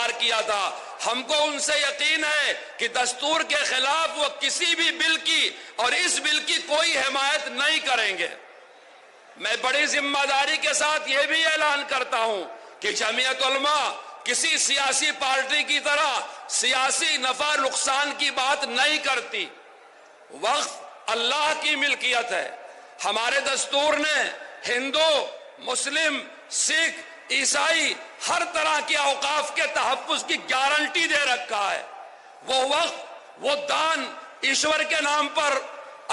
اظہار کیا تھا. ہم کو ان سے یقین ہے کہ دستور کے خلاف وہ کسی بھی بل کی اور اس بل کی کوئی حمایت نہیں کریں گے. میں بڑی ذمہ داری کے ساتھ یہ بھی اعلان کرتا ہوں کہ جمعیت علماء کسی سیاسی پارٹی کی طرح سیاسی نفع نقصان کی بات نہیں کرتی. وقف اللہ کی ملکیت ہے. ہمارے دستور نے ہندو، مسلم، سکھ، عیسائی ہر طرح کے اوقاف کے تحفظ کی گارنٹی دے رکھا ہے. وہ وقف، وہ دان ایشور کے نام پر،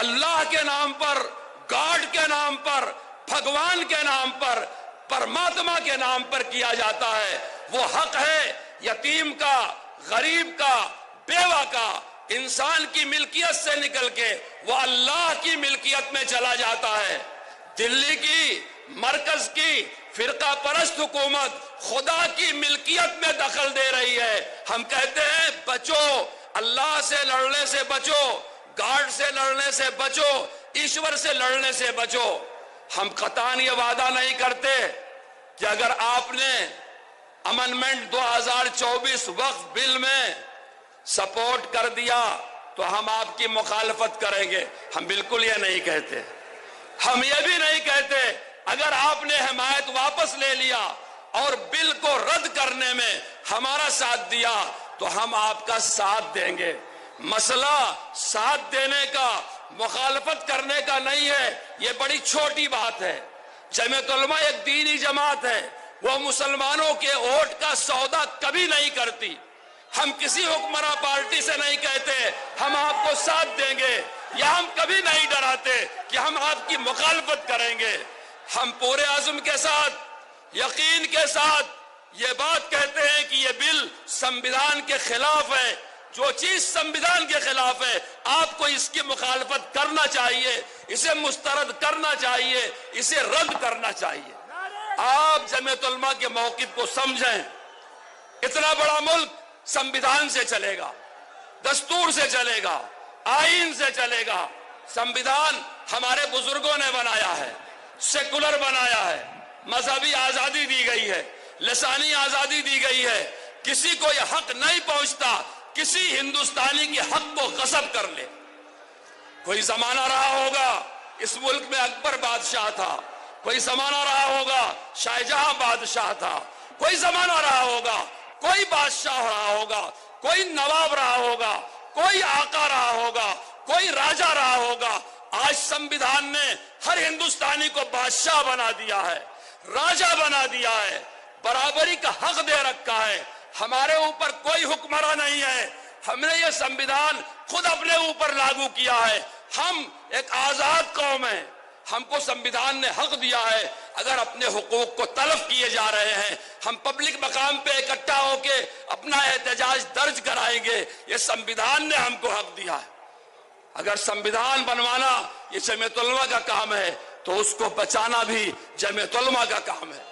اللہ کے نام پر، گاڈ کے نام پر، بھگوان کے نام پر، پرماتما کے نام پر کیا جاتا ہے. وہ حق ہے یتیم کا، غریب کا، بیوہ کا. انسان کی ملکیت سے نکل کے وہ اللہ کی ملکیت میں چلا جاتا ہے. دلی کی، مرکز کی فرقہ پرست حکومت خدا کی ملکیت میں دخل دے رہی ہے. ہم کہتے ہیں بچو، اللہ سے لڑنے سے بچو، گاڈ سے لڑنے سے بچو، ایشور سے لڑنے سے بچو. ہم قطعاً یہ وعدہ نہیں کرتے کہ اگر آپ نے امنڈمنٹ 2024 وقف بل میں سپورٹ کر دیا تو ہم آپ کی مخالفت کریں گے. ہم بالکل یہ نہیں کہتے. ہم یہ بھی نہیں کہتے اگر آپ نے حمایت واپس لے لیا اور بل کو رد کرنے میں ہمارا ساتھ دیا تو ہم آپ کا ساتھ دیں گے. مسئلہ ساتھ دینے کا، مخالفت کرنے کا نہیں ہے. یہ بڑی چھوٹی بات ہے. جمعیت علماء ایک دینی جماعت ہے. وہ مسلمانوں کے ووٹ کا سودا کبھی نہیں کرتی. ہم کسی حکمراں پارٹی سے نہیں کہتے ہم آپ کو ساتھ دیں گے، یا ہم کبھی نہیں ڈراتے کہ ہم آپ کی مخالفت کریں گے. ہم پورے عزم کے ساتھ، یقین کے ساتھ یہ بات کہتے ہیں کہ یہ بل سنویدھان کے خلاف ہے. جو چیز سنویدھان کے خلاف ہے آپ کو اس کی مخالفت کرنا چاہیے، اسے مسترد کرنا چاہیے، اسے رد کرنا چاہیے. آپ جمعیت علماء کے موقف کو سمجھیں. اتنا بڑا ملک سنویدھان سے چلے گا، دستور سے چلے گا، آئین سے چلے گا. سنویدھان ہمارے بزرگوں نے بنایا ہے، سیکولر بنایا ہے، مذہبی آزادی دی گئی ہے، لسانی آزادی دی گئی ہے. کسی کو یہ حق نہیں پہنچتا کسی ہندوستانی کے حق کو غصب کر لے. کوئی زمانہ رہا ہوگا اس ملک میں اکبر بادشاہ تھا، کوئی زمانہ رہا ہوگا شاہجہاں بادشاہ تھا، کوئی زمانہ رہا ہوگا کوئی بادشاہ رہا ہوگا، کوئی نواب رہا ہوگا، کوئی آقا رہا ہوگا، کوئی راجہ رہا ہوگا. آج سنویدھان نے ہر ہندوستانی کو بادشاہ بنا دیا ہے، راجہ بنا دیا ہے، برابری کا حق دے رکھا ہے. ہمارے اوپر کوئی حکمراں نہیں ہے. ہم نے یہ سنویدھان خود اپنے اوپر لاگو کیا ہے. ہم ایک آزاد قوم ہیں. ہم کو سنویدھان نے حق دیا ہے. اگر اپنے حقوق کو تلف کیے جا رہے ہیں ہم پبلک مقام پہ اکٹھا ہو کے اپنا احتجاج درج کرائیں گے. یہ سنویدھان نے ہم کو حق دیا ہے. اگر سنویدھان بنوانا یہ جمعیت علماء کا کام ہے تو اس کو بچانا بھی جمعیت علماء کا کام ہے.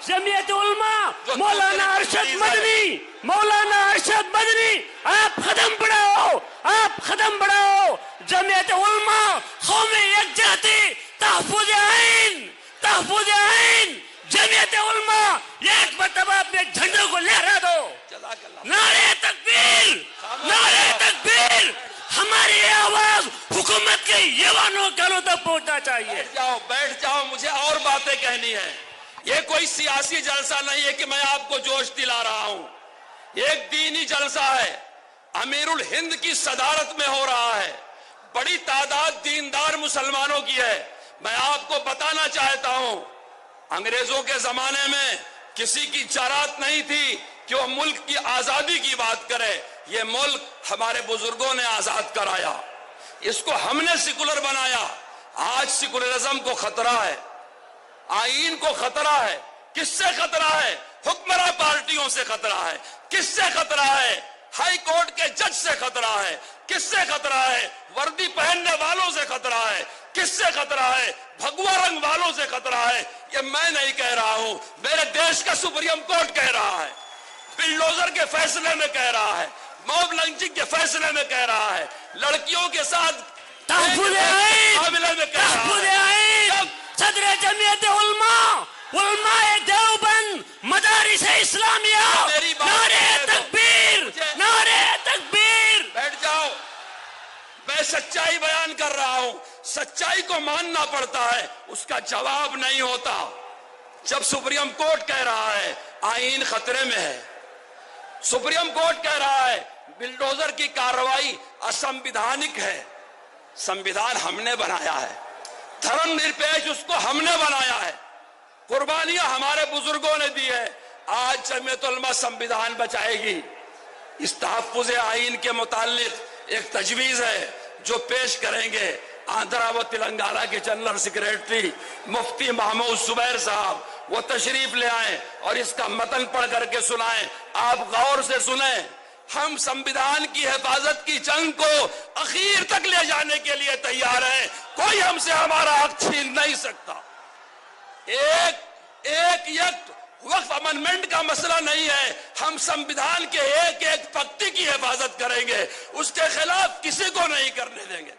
جمعیت علماء مولانا ارشد مدنی، مولانا ارشد مدنی آپ قدم بڑھاؤ، آپ قدم بڑھاؤ. جمعیت علماء قومی یکجہتی، تحفظ آئین، تحفظ آئین. جمعیت علماء ایک مرتبہ اپنے جھنڈوں کو لہرا دو. نعرہ تکبیر، نعرہ تکبیر. ہماری آواز حکومت کے ایوانوں کانوں تک پہنچنا چاہیے. بیٹھ جاؤ، مجھے اور باتیں کہنی ہیں. یہ کوئی سیاسی جلسہ نہیں ہے کہ میں آپ کو جوش دلا رہا ہوں. ایک دینی جلسہ ہے، امیر الہند کی صدارت میں ہو رہا ہے. بڑی تعداد دیندار مسلمانوں کی ہے. میں آپ کو بتانا چاہتا ہوں انگریزوں کے زمانے میں کسی کی جرات نہیں تھی کہ وہ ملک کی آزادی کی بات کرے. یہ ملک ہمارے بزرگوں نے آزاد کرایا، اس کو ہم نے سیکولر بنایا. آج سیکولرزم کو خطرہ ہے، آئین کو خطرہ ہے. کس سے خطرہ ہے؟ حکمراں پارٹیوں سے خطرہ ہے. کس سے خطرہ ہے؟ ہائی کورٹ کے جج سے خطرہ ہے. کس سے خطرہ ہے؟ وردی پہننے والوں سے خطرہ ہے. کس سے خطرہ ہے؟ بھگوا رنگ والوں سے خطرہ ہے. یہ میں نہیں کہہ رہا ہوں، میرے دیش کا سپریم کورٹ کہہ رہا ہے، بلڈوزر کے فیصلے میں کہہ رہا ہے، موب لنچنگ کے فیصلے میں کہہ رہا ہے، لڑکیوں کے ساتھ تحفظ معاملے میں کہہ رہا ہے. صدر جمعیت علماء، علماء دیوبند میں سچائی بیان کر رہا ہوں، سچائی کو ماننا پڑتا ہے، اس کا جواب نہیں ہوتا۔ جب سپریم کورٹ کہہ رہا ہے آئین خطرے میں ہے، سپریم کورٹ کہہ رہا ہے بلڈوزر کی کارروائی اسمویدھانک ہے، سمویدھان ہم نے بنایا ہے، دھرم نرپیش اس کو ہم نے بنایا ہے، قربانیاں ہمارے بزرگوں نے دی ہے۔ آج جمعیت علماء سمویدھان بچائے گی۔ اس تحفظ آئین کے متعلق ایک تجویز ہے جو پیش کریں گے آندھرا و تلنگانہ کے جنرل سیکریٹری مفتی محمود زبیر صاحب، وہ تشریف لے آئیں اور اس کا متن پڑھ کر کے سنائیں۔ آپ غور سے سنیں۔ ہم سمویدھان کی حفاظت کی جنگ کو اخیر تک لے جانے کے لیے تیار ہیں، کوئی ہم سے ہمارا حق چھین نہیں سکتا۔ ایک وقف امنڈمنٹ کا مسئلہ نہیں ہے، ہم سمویدھان کے ایک ایک پکتی کی حفاظت کریں گے، اس کے خلاف کسی کو نہیں کرنے دیں گے۔